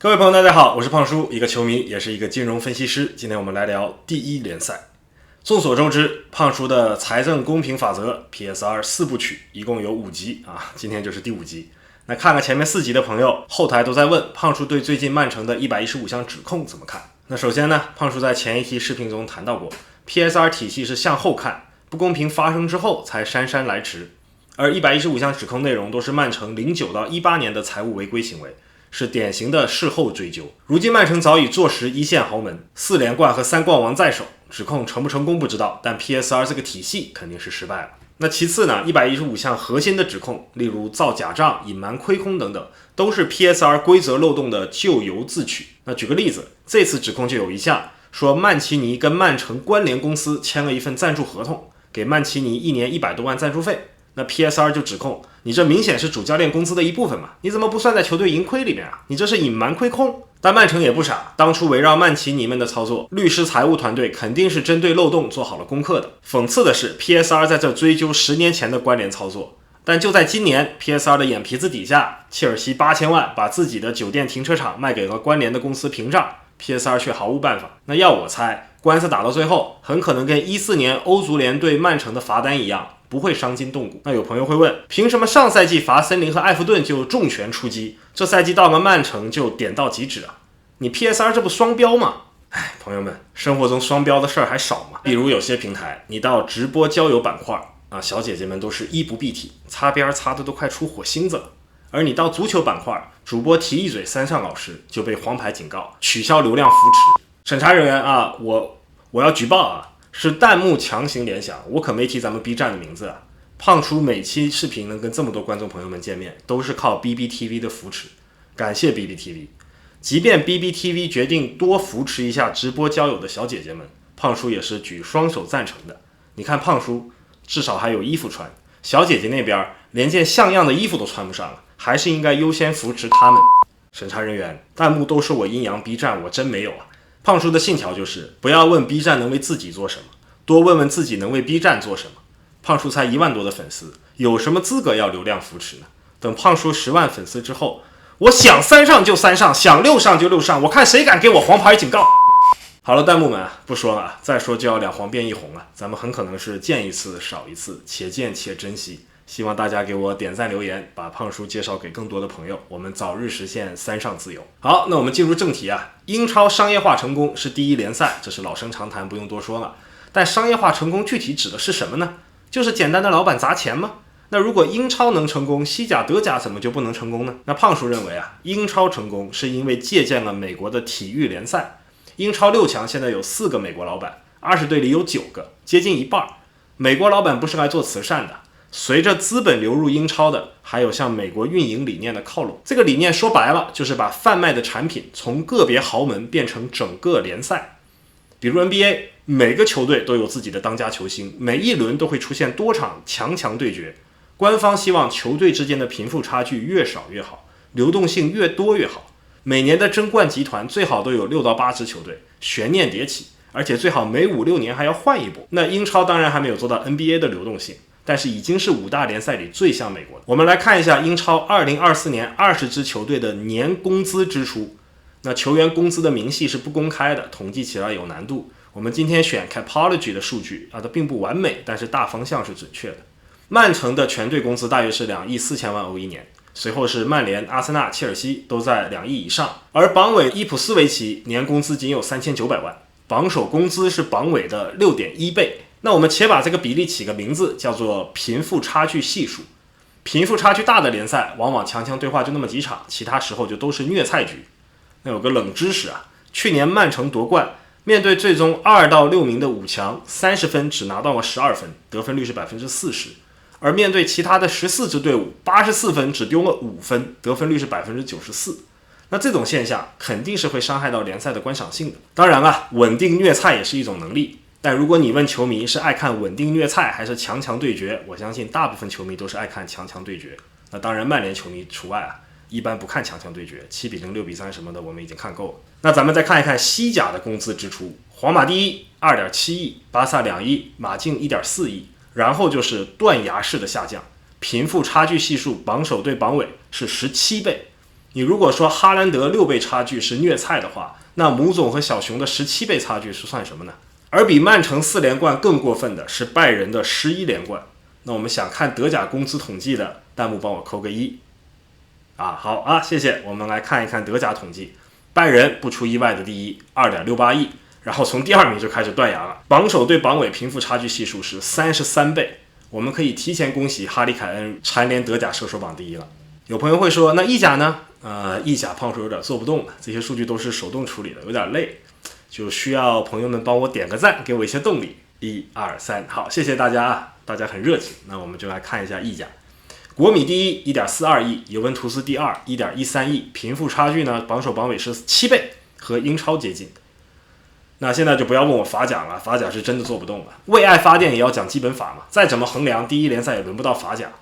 各位朋友，大家好，我是胖叔，一个球迷，也是一个金融分析师。今天我们来聊第一联赛。众所周知，胖叔的财政公平法则 PSR 4部曲一共有5集啊，今天就是第5集。那看了前面4集的朋友，后台都在问胖叔对最近曼城的115项指控怎么看。那首先呢，胖叔在前一期视频中谈到过 PSR 体系是向后看，不公平发生之后才姗姗来迟，而115项指控内容都是曼城09到18年的财务违规行为，是典型的事后追究。如今曼城早已坐实一线豪门，4连冠和3冠王在手，指控成不成功不知道，但 PSR 这个体系肯定是失败了。那其次呢，115项核心的指控，例如造假账、隐瞒亏空等等，都是 PSR 规则漏洞的咎由自取。那举个例子，这次指控就有一项，说曼奇尼跟曼城关联公司签了一份赞助合同，给曼奇尼1年100多万赞助费。那 PSR 就指控你这明显是主教练工资的一部分嘛，你怎么不算在球队盈亏里面啊？你这是隐瞒亏空。但曼城也不傻，当初围绕曼奇尼们的操作，律师财务团队肯定是针对漏洞做好了功课的。讽刺的是 PSR 在这追究10年前的关联操作，但就在今年 PSR 的眼皮子底下，切尔西8000万把自己的酒店停车场卖给了关联的公司屏障， PSR 却毫无办法。那要我猜，官司打到最后很可能跟14年欧足联对曼城的罚单一样，不会伤筋动骨。那有朋友会问，凭什么上赛季罚森林和埃弗顿就重拳出击，这赛季到了曼城就点到即止啊？你 PSR 这不双标吗？朋友们，生活中双标的事儿还少吗？比如有些平台，你到直播交友板块啊，小姐姐们都是衣不蔽体，擦边擦的都快出火星子了。而你到足球板块，主播提一嘴三上老师就被黄牌警告，取消流量扶持。审查人员啊，我要举报啊！是弹幕强行联想，我可没提咱们 B 站的名字啊。胖叔每期视频能跟这么多观众朋友们见面，都是靠 BBTV 的扶持，感谢 BBTV。即便 BBTV 决定多扶持一下直播交友的小姐姐们，胖叔也是举双手赞成的。你看胖叔至少还有衣服穿，小姐姐那边连件像样的衣服都穿不上了，还是应该优先扶持他们。审查人员，弹幕都说我阴阳 B 站，我真没有啊。胖叔的信条就是不要问 B 站能为自己做什么，多问问自己能为 B 站做什么。胖叔才1万多的粉丝，有什么资格要流量扶持呢？等胖叔10万粉丝之后，我想3上就3上，想6上就6上，我看谁敢给我黄牌警告。好了，弹幕们不说了，再说就要2黄变1红了，咱们很可能是见一次少一次，且见且珍惜。希望大家给我点赞留言，把胖叔介绍给更多的朋友，我们早日实现3上自由。好，那我们进入正题啊。英超商业化成功是第一联赛，这是老生常谈，不用多说了。但商业化成功具体指的是什么呢？就是简单的老板砸钱吗？那如果英超能成功，西甲、德甲怎么就不能成功呢？那胖叔认为啊，英超成功是因为借鉴了美国的体育联赛。英超6强现在有4个美国老板，20队里有9个，接近一半。美国老板不是来做慈善的，随着资本流入英超的，还有向美国运营理念的靠拢。这个理念说白了，就是把贩卖的产品从个别豪门变成整个联赛。比如 NBA， 每个球队都有自己的当家球星，每一轮都会出现多场强对决。官方希望球队之间的贫富差距越少越好，流动性越多越好。每年的争冠集团最好都有6到8支球队，悬念迭起，而且最好每5-6年还要换一波。那英超当然还没有做到 NBA 的流动性，但是已经是5大联赛里最像美国的。我们来看一下英超2024年20支球队的年工资支出。那球员工资的明细是不公开的，统计起来有难度。我们今天选 Capology 的数据啊，它并不完美，但是大方向是准确的。曼城的全队工资大约是2亿4千万欧一年，随后是曼联、阿森纳、切尔西都在2亿以上，而榜尾伊普斯维奇年工资仅有3900万，榜首工资是榜尾的 6.1 倍。那我们且把这个比例起个名字，叫做贫富差距系数。贫富差距大的联赛往往强对话就那么几场，其他时候就都是虐菜局。那有个冷知识啊，去年曼城夺冠，面对最终2到6名的5强，30分只拿到了12分，得分率是 40%。而面对其他的14支队伍，84分只丢了5分，得分率是 94%。那这种现象肯定是会伤害到联赛的观赏性的。当然了，稳定虐菜也是一种能力，但如果你问球迷是爱看稳定虐菜还是强对决，我相信大部分球迷都是爱看强对决。那当然曼联球迷除外啊，一般不看强对决，7比0、6比3什么的我们已经看够了。那咱们再看一看西甲的工资支出，皇马第一 2.7 亿，巴萨2亿，马竞 1.4 亿。然后就是断崖式的下降，贫富差距系数榜首对榜尾是17倍，你如果说哈兰德6倍差距是虐菜的话，那姆总和小熊的17倍差距是算什么呢？而比曼城4连冠更过分的是拜仁的11连冠。那我们想看德甲工资统计的，弹幕帮我扣个1。好啊，谢谢。我们来看一看德甲统计，拜仁不出意外的第一 2.68 亿，然后从第2名就开始断崖了。榜首对榜尾贫富差距系数是33倍，我们可以提前恭喜哈里凯恩蝉联德甲射手榜第一了。有朋友会说，那意甲呢？意甲胖叔有点做不动了，这些数据都是手动处理的，有点累，就需要朋友们帮我点个赞，给我一些动力。1、2、3，好，谢谢大家啊，大家很热情。那我们就来看一下意甲，国米第一 1.42 亿，尤文图斯第二 1.13 亿，贫富差距呢，榜首榜尾是7倍，和英超接近。那现在就不要问我法甲了，法甲是真的做不动了，为爱发电也要讲基本法嘛，再怎么衡量，第一联赛也轮不到法甲。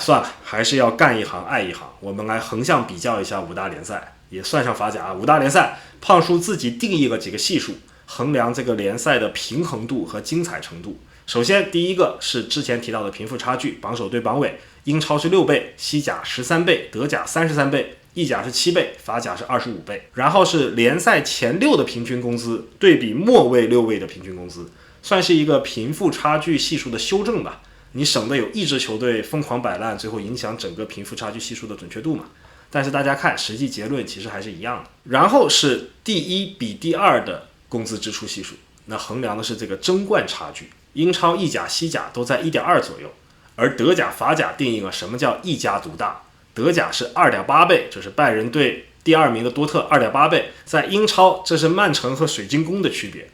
算了，还是要干一行爱一行。我们来横向比较一下5大联赛，也算上法甲5大联赛，胖叔自己定义了几个系数，衡量这个联赛的平衡度和精彩程度。首先，第一个是之前提到的贫富差距，榜首对榜尾，英超是6倍，西甲13倍，德甲33倍，意甲是7倍，法甲是25倍。然后是联赛前6的平均工资对比末位6位的平均工资，算是一个贫富差距系数的修正吧。你省得有一支球队疯狂摆烂，最后影响整个贫富差距系数的准确度嘛。但是大家看，实际结论其实还是一样的。然后是第一比第二的工资支出系数，那衡量的是这个争冠差距。英超、意甲、西甲都在 1.2 左右，而德甲、法甲定义了什么叫一家独大。德甲是 2.8 倍，这是拜仁对第2名的多特 2.8 倍，在英超这是曼城和水晶宫的区别，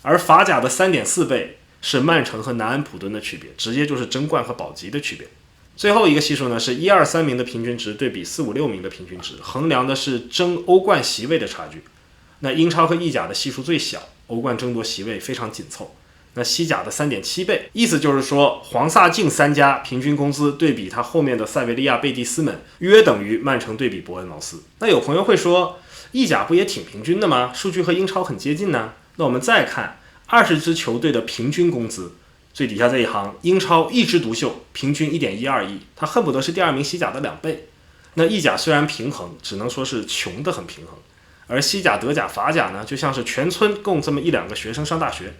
而法甲的 3.4 倍是曼城和南安普敦的区别，直接就是争冠和保级的区别。最后一个系数呢是1、2、3名的平均值对比4、5、6名的平均值，衡量的是争欧冠席位的差距。那英超和意甲的系数最小，欧冠争夺席位非常紧凑。那西甲的 3.7 倍，意思就是说黄萨净3家平均工资对比他后面的塞维利亚、贝蒂斯们，约等于曼城对比伯恩茅斯。那有朋友会说，意甲不也挺平均的吗？数据和英超很接近呢。那我们再看20支球队的平均工资，最底下这一行，英超一枝独秀，平均 1.12 亿，它恨不得是第2名西甲的2倍。那意甲虽然平衡，只能说是穷得很平衡，而西甲、德甲、法甲呢，就像是全村供这么1、2个学生上大学，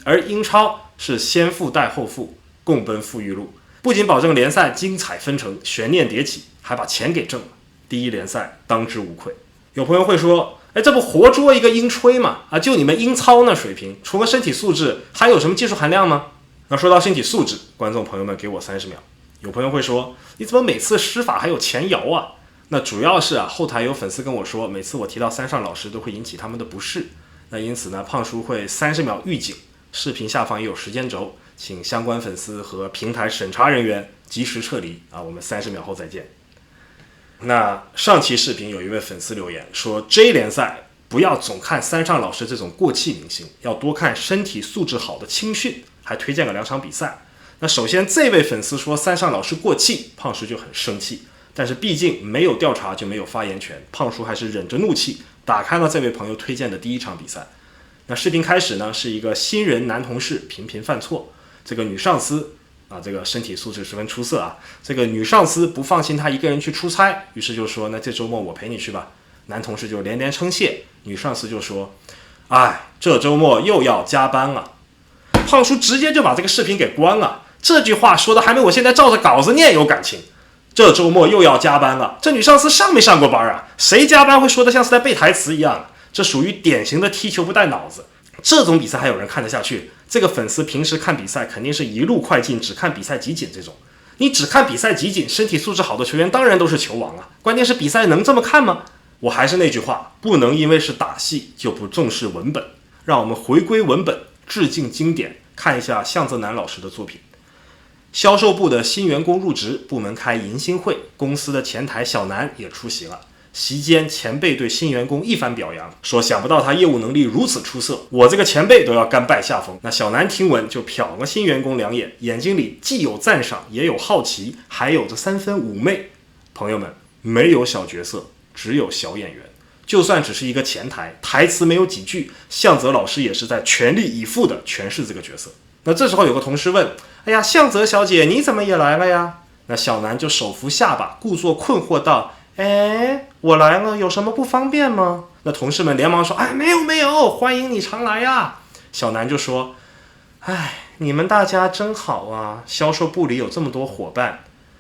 而英超是先富带后富，共奔富裕路，不仅保证联赛精彩纷呈、悬念迭起，还把钱给挣了，第一联赛当之无愧。有朋友会说，这不活捉一个英吹吗？就你们英超那水平，除了身体素质，还有什么技术含量吗？那说到身体素质，观众朋友们给我30秒。有朋友会说，你怎么每次施法还有前摇啊？那主要是后台有粉丝跟我说，每次我提到三上老师都会引起他们的不适。那因此呢，胖叔会30秒预警，视频下方也有时间轴，请相关粉丝和平台审查人员及时撤离我们30秒后再见。那上期视频有一位粉丝留言说 J 联赛不要总看三上老师这种过气明星，要多看身体素质好的青训，还推荐了2场比赛。那首先这位粉丝说三上老师过气，胖叔就很生气，但是毕竟没有调查就没有发言权，胖叔还是忍着怒气打开了这位朋友推荐的第1场比赛。那视频开始呢，是一个新人男同事频频犯错，这个女上司这个身体素质十分出色这个女上司不放心他一个人去出差，于是就说那这周末我陪你去吧。男同事就连连称谢，女上司就说这周末又要加班了。胖叔直接就把这个视频给关了，这句话说的还没我现在照着稿子念有感情。这周末又要加班了，这女上司上没上过班谁加班会说的像是在背台词一样这属于典型的踢球不带脑子，这种比赛还有人看得下去？这个粉丝平时看比赛肯定是一路快进，只看比赛集锦这种。你只看比赛集锦，身体素质好的球员当然都是球王关键是比赛能这么看吗？我还是那句话，不能因为是打戏就不重视文本，让我们回归文本，致敬经典，看一下向泽南老师的作品。销售部的新员工入职，部门开迎新会，公司的前台小南也出席了。席间，前辈对新员工一番表扬，说想不到他业务能力如此出色，我这个前辈都要甘拜下风。那小南听闻就瞟了新员工2眼，眼睛里既有赞赏，也有好奇，还有着3分妩媚。朋友们，没有小角色，只有小演员。就算只是一个前台，台词没有几句，向泽老师也是在全力以赴的诠释这个角色。那这时候有个同事问，向泽小姐你怎么也来了呀？那小南就手扶下巴，故作困惑道，哎，我来了，有什么不方便吗？那同事们连忙说，哎，没有，欢迎你常来呀。小南就说，哎，你们大家真好啊，销售部里有这么多伙伴。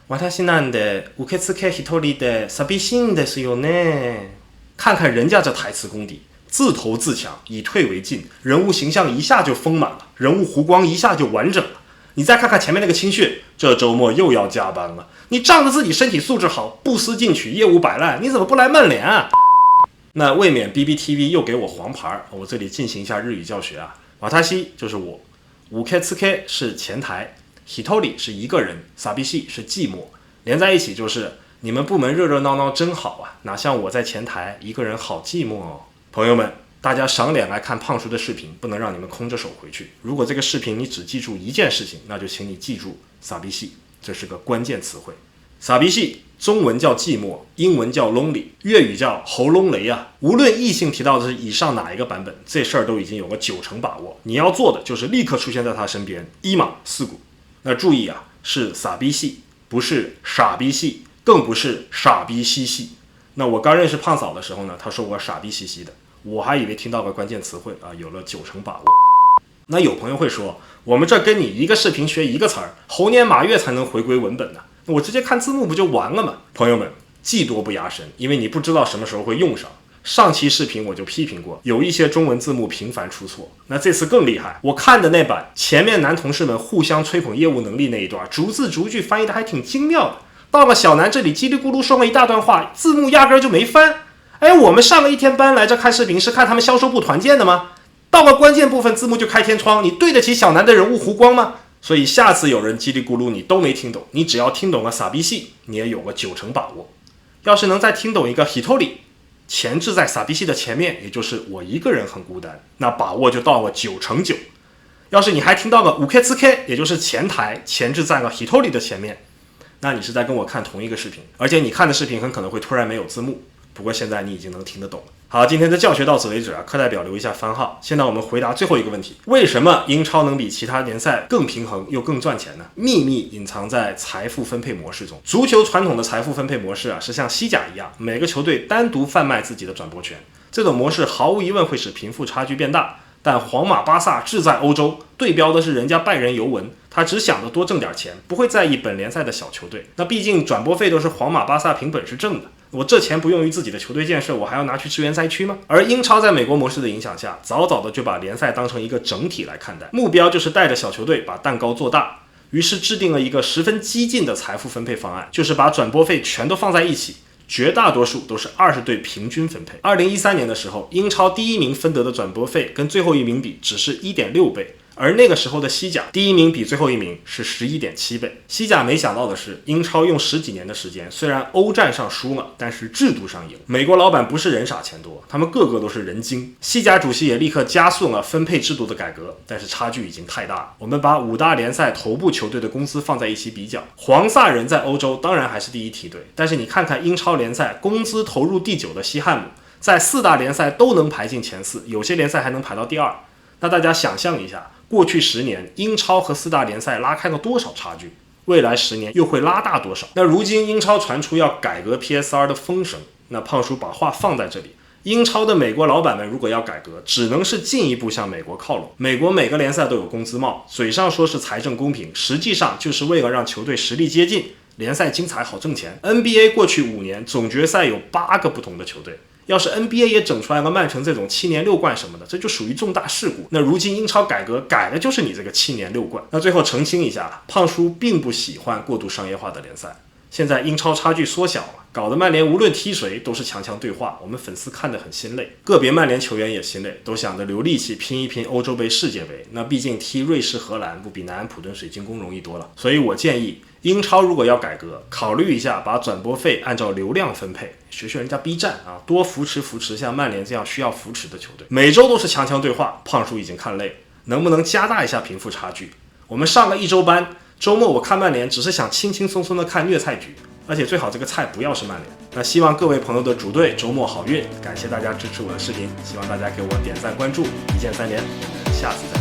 私なんで受付一人で寂しいんですよね。看看人家这台词功底，自投自强，以退为进，人物形象一下就丰满了，人物弧光一下就完整了。你再看看前面那个青训，这周末又要加班了。你仗着自己身体素质好，不思进取，业务摆烂，你怎么不来曼联啊？那未免 BBTV 又给我黄牌，我这里进行一下日语教学啊。私就是我，受付是前台，一人是一个人，寂しい是寂寞，连在一起就是你们部门热热闹闹真好啊，哪像我在前台一个人好寂寞哦。朋友们，大家赏脸来看胖叔的视频，不能让你们空着手回去。如果这个视频你只记住一件事情，那就请你记住寂しい，这是个关键词汇。寂しい中文叫寂寞，英文叫 lonely， 粤语叫喉咙雷啊。无论异性提到的是以上哪一个版本，这事儿都已经有个90%把握。你要做的就是立刻出现在他身边，一马四股。那注意啊，是傻逼系，不是傻逼系，更不是傻逼兮兮。那我刚认识胖嫂的时候呢，她说我傻逼兮兮的，我还以为听到个关键词汇啊，有了90%把握。那有朋友会说，我们这跟你一个视频学一个词儿，猴年马月才能回归文本呢？我直接看字幕不就完了吗？朋友们，技多不压身，因为你不知道什么时候会用上。上期视频我就批评过，有一些中文字幕频繁出错。那这次更厉害，我看的那版前面男同事们互相吹捧业务能力那一段，逐字逐句翻译的还挺精妙的。到了小南这里叽里咕噜说了一大段话，字幕压根就没翻。哎，我们上了一天班来这看视频是看他们销售部团建的吗？到了关键部分字幕就开天窗，你对得起小南的人物弧光吗？所以下次有人叽里咕噜你都没听懂，你只要听懂了傻逼系，你也有个90%把握。要是能再听懂一个 hitori， 前置在傻逼系的前面，也就是我一个人很孤单，那把握就到了9%。要是你还听到了uketsuke，也就是前台前置在了 hitori 的前面，那你是在跟我看同一个视频，而且你看的视频很可能会突然没有字幕。不过现在你已经能听得懂了。好，今天的教学到此为止啊，课代表留一下番号。现在我们回答最后一个问题：为什么英超能比其他联赛更平衡又更赚钱呢？秘密隐藏在财富分配模式中。足球传统的财富分配模式啊，是像西甲一样，每个球队单独贩卖自己的转播权。这种模式毫无疑问会使贫富差距变大。但皇马、巴萨志在欧洲，对标的是人家拜仁尤文，他只想着多挣点钱，不会在意本联赛的小球队。那毕竟转播费都是皇马、巴萨凭本事挣的，我这钱不用于自己的球队建设，我还要拿去支援灾区吗？而英超在美国模式的影响下，早早的就把联赛当成一个整体来看待，目标就是带着小球队把蛋糕做大。于是制定了一个十分激进的财富分配方案，就是把转播费全都放在一起。绝大多数都是20队平均分配。2013年的时候，英超第一名分得的转播费跟最后一名比只是 1.6 倍，而那个时候的西甲第一名比最后一名是 11.7 倍。西甲没想到的是，英超用10几年的时间，虽然欧战上输了，但是制度上赢。美国老板不是人傻钱多，他们个个都是人精。西甲主席也立刻加速了分配制度的改革，但是差距已经太大了。我们把5大联赛头部球队的工资放在一起比较，黄萨人在欧洲当然还是第一梯队，但是你看看英超联赛工资投入第9的西汉姆，在4大联赛都能排进前4，有些联赛还能排到第2。那大家想象一下，过去10年英超和4大联赛拉开了多少差距？未来10年又会拉大多少？那如今英超传出要改革 PSR 的风声，那胖叔把话放在这里，英超的美国老板们如果要改革，只能是进一步向美国靠拢。美国每个联赛都有工资帽，嘴上说是财政公平，实际上就是为了让球队实力接近，联赛精彩好挣钱。 NBA 过去5年总决赛有8个不同的球队，要是 NBA 也整出来了曼城这种7年6冠什么的，这就属于重大事故。那如今英超改革改的就是你这个7年6冠。那最后澄清一下，胖叔并不喜欢过度商业化的联赛。现在英超差距缩小了，搞得曼联无论踢谁都是强强对话，我们粉丝看得很心累，个别曼联球员也心累，都想着留力气拼一拼欧洲杯、世界杯。那毕竟踢瑞士、荷兰不比南安普顿水晶宫容易多了。所以我建议英超如果要改革，考虑一下把转播费按照流量分配，学学人家 B 站啊，多扶持像曼联这样需要扶持的球队。每周都是强强对话，胖叔已经看累了，能不能加大一下贫富差距？我们上了1周班，周末我看曼联只是想轻轻松松的看虐菜局，而且最好这个菜不要是曼联。那希望各位朋友的主队周末好运，感谢大家支持我的视频，希望大家给我点赞关注，一键3连，我们下次再见。